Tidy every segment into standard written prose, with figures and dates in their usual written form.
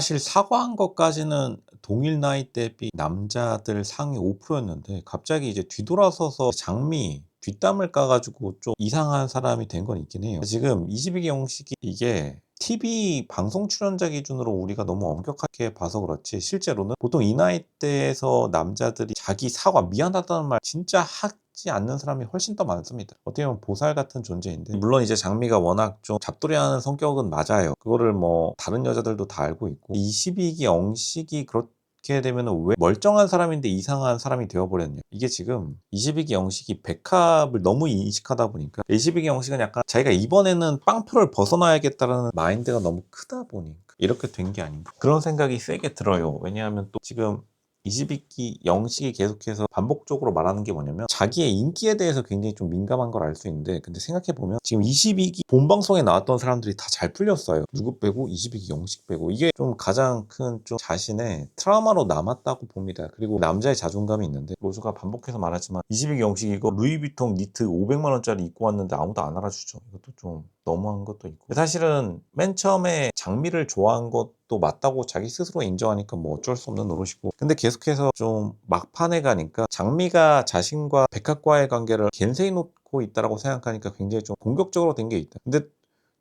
사실 사과한 것까지는 동일 나이 대비 남자들 상위 5%였는데 갑자기 이제 뒤돌아서서 장미 뒷담을 까 가지고 좀 이상한 사람이 된 건 있긴 해요. 지금 22기 영식이 이게 TV 방송 출연자 기준으로 우리가 너무 엄격하게 봐서 그렇지 실제로는 보통 이 나이대에서 남자들이 자기 사과 미안하다는 말 진짜 하지 않는 사람이 훨씬 더 많습니다. 어떻게 보면 보살 같은 존재인데 물론 이제 장미가 워낙 좀 잡돌이하는 성격은 맞아요. 그거를 뭐 다른 여자들도 다 알고 있고 22기 영식이 그렇게 되면은 왜 멀쩡한 사람인데 이상한 사람이 되어버렸냐. 이게 지금 22기 영식이 백합을 너무 인식하다 보니까 22기 영식은 약간 자기가 이번에는 빵표를 벗어나야겠다라는 마인드가 너무 크다 보니까 이렇게 된 게 아닌가 그런 생각이 세게 들어요. 왜냐하면 또 지금 22기 영식이 계속해서 반복적으로 말하는 게 뭐냐면 자기의 인기에 대해서 굉장히 좀 민감한 걸 알 수 있는데 근데 생각해보면 지금 22기 본방송에 나왔던 사람들이 다 잘 풀렸어요. 누구 빼고 22기 영식 빼고 이게 좀 가장 큰 좀 자신의 트라우마로 남았다고 봅니다. 그리고 남자의 자존감이 있는데 로즈가 반복해서 말하지만 22기 영식이 이거 루이비통 니트 500만 원짜리 입고 왔는데 아무도 안 알아주죠. 이것도 좀 너무한 것도 있고 사실은 맨 처음에 장미를 좋아한 것도 맞다고 자기 스스로 인정하니까 뭐 어쩔 수 없는 노릇이고 근데 계속해서 좀 막판에 가니까 장미가 자신과 백합과의 관계를 겐세이 놓고 있다라고 생각하니까 굉장히 좀 공격적으로 된 게 있다. 근데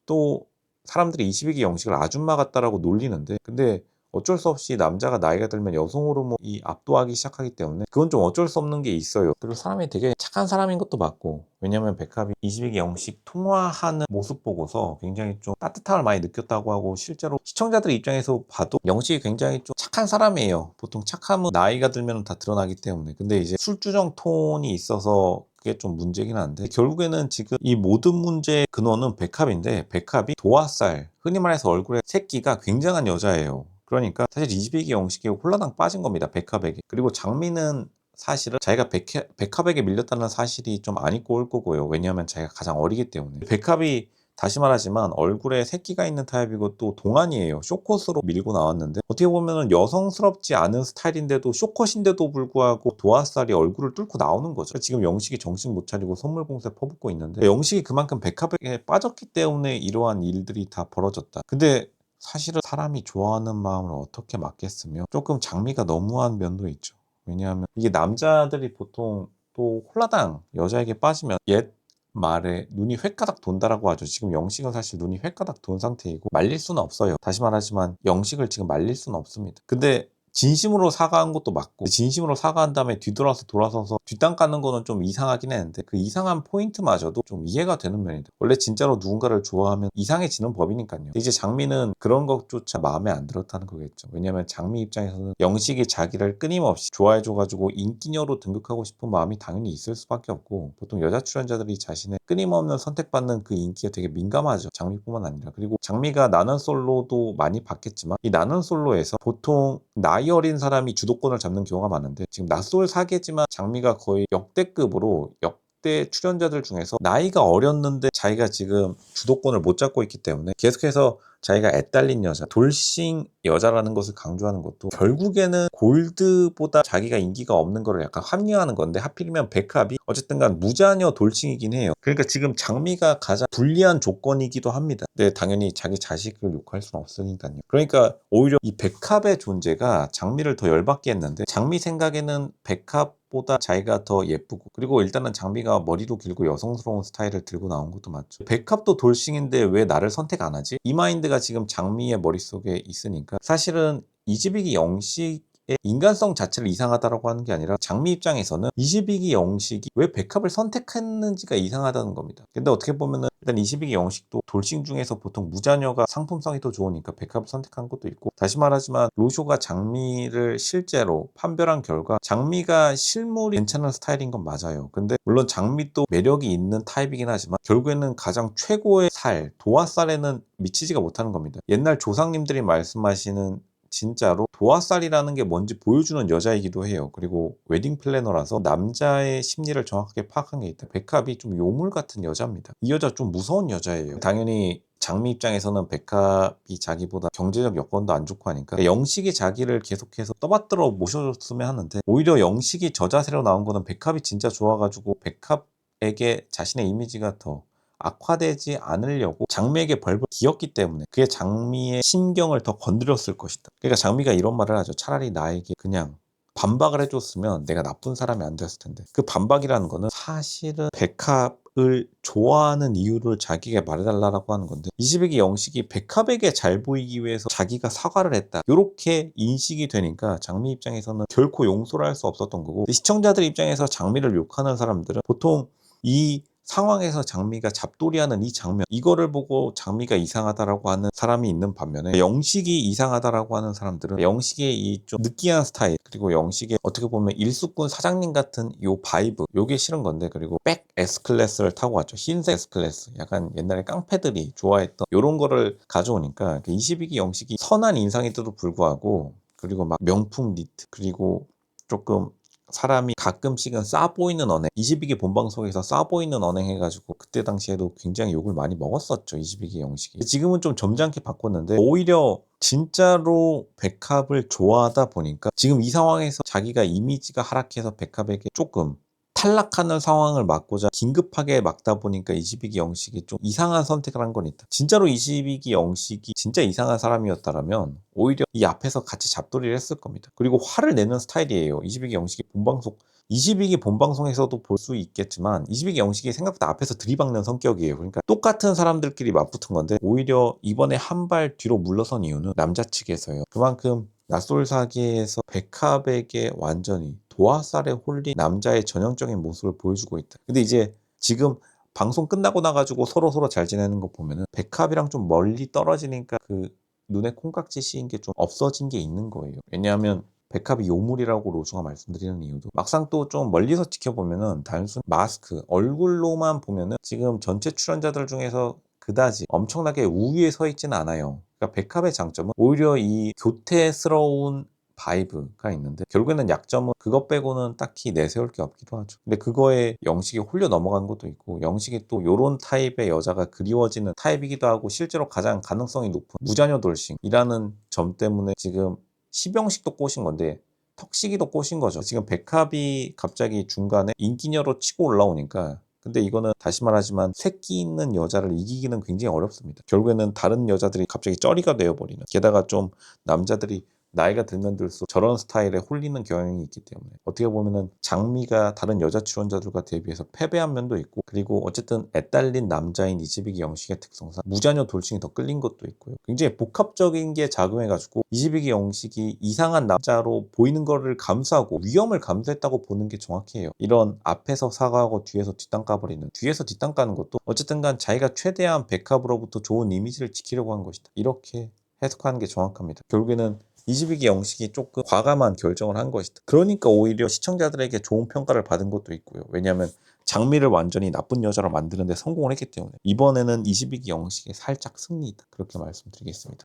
또 사람들이 22기 영식을 아줌마 같다라고 놀리는데 근데 어쩔 수 없이 남자가 나이가 들면 여성 호르몬이 압도하기 시작하기 때문에 그건 좀 어쩔 수 없는 게 있어요. 그리고 사람이 되게 착한 사람인 것도 맞고 왜냐면 백합이 22기 영식 통화하는 모습 보고서 굉장히 좀 따뜻함을 많이 느꼈다고 하고 실제로 시청자들 입장에서 봐도 영식이 굉장히 좀 착한 사람이에요. 보통 착함은 나이가 들면 다 드러나기 때문에 근데 이제 술주정 톤이 있어서 그게 좀 문제긴 한데 결국에는 지금 이 모든 문제의 근원은 백합인데 백합이 도화살 흔히 말해서 얼굴에 새끼가 굉장한 여자예요. 그러니까 사실 22기 영식이 홀라당 빠진 겁니다. 백합에게. 그리고 장미는 사실은 자기가 백합에게 밀렸다는 사실이 좀 안 잊고 올 거고요. 왜냐하면 자기가 가장 어리기 때문에. 백합이 다시 말하지만 얼굴에 새끼가 있는 타입이고 또 동안이에요. 쇼컷으로 밀고 나왔는데 어떻게 보면 여성스럽지 않은 스타일인데도 쇼컷인데도 불구하고 도화살이 얼굴을 뚫고 나오는 거죠. 지금 영식이 정신 못 차리고 선물 공세 퍼붓고 있는데 영식이 그만큼 백합에게 빠졌기 때문에 이러한 일들이 다 벌어졌다. 근데 사실은 사람이 좋아하는 마음을 어떻게 막겠으며 조금 장미가 너무한 면도 있죠. 왜냐하면 이게 남자들이 보통 또 홀라당 여자에게 빠지면 옛 말에 눈이 횟가닥 돈다라고 하죠. 지금 영식은 사실 눈이 횟가닥 돈 상태이고 말릴 수는 없어요. 다시 말하지만 영식을 지금 말릴 수는 없습니다. 근데 진심으로 사과한 것도 맞고 진심으로 사과한 다음에 돌아서서 뒷담 까는 거는 좀 이상하긴 했는데 그 이상한 포인트마저도 좀 이해가 되는 면이다. 원래 진짜로 누군가를 좋아하면 이상해지는 법이니까요. 이제 장미는 그런 것조차 마음에 안 들었다는 거겠죠. 왜냐면 장미 입장에서는 영식이 자기를 끊임없이 좋아해줘가지고 인기녀로 등극하고 싶은 마음이 당연히 있을 수밖에 없고 보통 여자 출연자들이 자신의 끊임없는 선택받는 그 인기에 되게 민감하죠. 장미뿐만 아니라. 그리고 장미가 나는 솔로도 많이 봤겠지만 이 나는 솔로에서 보통 나이 어린 사람이 주도권을 잡는 경우가 많은데 지금 낯솔 사계지만 장미가 거의 역대급으로 역대 출연자들 중에서 나이가 어렸는데 자기가 지금 주도권을 못 잡고 있기 때문에 계속해서 자기가 애딸린 여자, 돌싱 여자라는 것을 강조하는 것도 결국에는 골드보다 자기가 인기가 없는 거를 약간 합리화하는 건데 하필이면 백합이 어쨌든 간 무자녀 돌싱이긴 해요. 그러니까 지금 장미가 가장 불리한 조건이기도 합니다. 근데 당연히 자기 자식을 욕할 수는 없으니까요. 그러니까 오히려 이 백합의 존재가 장미를 더 열받게 했는데 장미 생각에는 백합보다 자기가 더 예쁘고 그리고 일단은 장미가 머리도 길고 여성스러운 스타일을 들고 나온 것도 맞죠. 백합도 돌싱인데 왜 나를 선택 안 하지? 이 마인드가 지금 장미의 머릿속에 있으니까 사실은 22기 영식의 인간성 자체를 이상하다라고 하는 게 아니라 장미 입장에서는 22기 영식이 왜 백합을 선택했는지가 이상하다는 겁니다. 근데 어떻게 보면은 일단 22기 영식도 돌싱 중에서 보통 무자녀가 상품성이 더 좋으니까 백합을 선택한 것도 있고 다시 말하지만 로쇼가 장미를 실제로 판별한 결과 장미가 실물이 괜찮은 스타일인 건 맞아요. 근데 물론 장미도 매력이 있는 타입이긴 하지만 결국에는 가장 최고의 살, 도화살에는 미치지가 못하는 겁니다. 옛날 조상님들이 말씀하시는 진짜로 도화살이라는 게 뭔지 보여주는 여자이기도 해요. 그리고 웨딩 플래너라서 남자의 심리를 정확하게 파악한 게 있다. 백합이 좀 요물 같은 여자입니다. 이 여자 좀 무서운 여자예요. 당연히 장미 입장에서는 백합이 자기보다 경제적 여건도 안 좋고 하니까 영식이 자기를 계속해서 떠받들어 모셔줬으면 하는데 오히려 영식이 저 자세로 나온 거는 백합이 진짜 좋아가지고 백합에게 자신의 이미지가 더 악화되지 않으려고 장미에게 벌벌 기었기 때문에 그게 장미의 심경을 더 건드렸을 것이다. 그러니까 장미가 이런 말을 하죠. 차라리 나에게 그냥 반박을 해줬으면 내가 나쁜 사람이 안 됐을 텐데. 그 반박이라는 거는 사실은 백합을 좋아하는 이유를 자기가 말해달라고 하는 건데, 22기 영식이 백합에게 잘 보이기 위해서 자기가 사과를 했다, 이렇게 인식이 되니까 장미 입장에서는 결코 용서를 할 수 없었던 거고, 시청자들 입장에서 장미를 욕하는 사람들은 보통 이 상황에서 장미가 잡돌이하는 이 장면, 이거를 보고 장미가 이상하다라고 하는 사람이 있는 반면에, 영식이 이상하다라고 하는 사람들은 영식의 이 좀 느끼한 스타일, 그리고 영식의 어떻게 보면 일수꾼 사장님 같은 요 바이브, 요게 싫은 건데, 그리고 백 S클래스를 타고 왔죠. 흰색 S클래스, 약간 옛날에 깡패들이 좋아했던 요런 거를 가져오니까 22기 영식이 선한 인상에도 불구하고, 그리고 막 명품 니트, 그리고 조금 사람이 가끔씩은 싸 보이는 언행, 22기 본방송에서 싸 보이는 언행 해가지고 그때 당시에도 굉장히 욕을 많이 먹었었죠, 22기 영식이. 지금은 좀 점잖게 바꿨는데, 오히려 진짜로 백합을 좋아하다 보니까 지금 이 상황에서 자기가 이미지가 하락해서 백합에게 조금 탈락하는 상황을 막고자 긴급하게 막다 보니까 22기 영식이 좀 이상한 선택을 한 건 있다. 진짜로 22기 영식이 진짜 이상한 사람이었다라면 오히려 이 앞에서 같이 잡돌이를 했을 겁니다. 그리고 화를 내는 스타일이에요. 22기 영식이 본방송, 22기 본방송에서도 볼 수 있겠지만 22기 영식이 생각보다 앞에서 들이박는 성격이에요. 그러니까 똑같은 사람들끼리 맞붙은 건데, 오히려 이번에 한 발 뒤로 물러선 이유는 남자 측에서요. 그만큼 낯솔사기에서 백합에게 완전히 도화살에 홀린 남자의 전형적인 모습을 보여주고 있다. 근데 이제 지금 방송 끝나고 나가지고 서로 잘 지내는 거 보면은 백합이랑 좀 멀리 떨어지니까 그 눈에 콩깍지 씌인 게 좀 없어진 게 있는 거예요. 왜냐하면 백합이 요물이라고 로즈가 말씀드리는 이유도, 막상 또 좀 멀리서 지켜보면은 단순 마스크, 얼굴로만 보면은 지금 전체 출연자들 중에서 그다지 엄청나게 우위에 서 있지는 않아요. 그러니까 백합의 장점은 오히려 이 교태스러운 바이브가 있는데, 결국에는 약점은 그것 빼고는 딱히 내세울 게 없기도 하죠. 근데 그거에 영식이 홀려 넘어간 것도 있고, 영식이 또 요런 타입의 여자가 그리워지는 타입이기도 하고, 실제로 가장 가능성이 높은 무자녀 돌싱이라는 점 때문에 지금 시병식도 꼬신 건데 턱시기도 꼬신 거죠. 지금 백합이 갑자기 중간에 인기녀로 치고 올라오니까, 근데 이거는 다시 말하지만 새끼 있는 여자를 이기기는 굉장히 어렵습니다. 결국에는 다른 여자들이 갑자기 쩌리가 되어버리는, 게다가 좀 남자들이 나이가 들면 들수록 저런 스타일에 홀리는 경향이 있기 때문에 어떻게 보면은 장미가 다른 여자 출연자들과 대비해서 패배한 면도 있고, 그리고 어쨌든 애딸린 남자인 22기 영식의 특성상 무자녀 돌싱이 더 끌린 것도 있고요. 굉장히 복합적인 게 작용해가지고 22기 영식이 이상한 남자로 보이는 거를 감수하고 위험을 감수했다고 보는 게 정확해요. 이런 앞에서 사과하고 뒤에서 뒷담 까버리는, 뒤에서 뒷담 까는 것도 어쨌든 간 자기가 최대한 백합으로부터 좋은 이미지를 지키려고 한 것이다, 이렇게 해석하는 게 정확합니다. 결국에는 22기 영식이 조금 과감한 결정을 한 것이다. 그러니까 오히려 시청자들에게 좋은 평가를 받은 것도 있고요. 왜냐하면 장미를 완전히 나쁜 여자로 만드는 데 성공을 했기 때문에. 이번에는 22기 영식의 살짝 승리다, 그렇게 말씀드리겠습니다.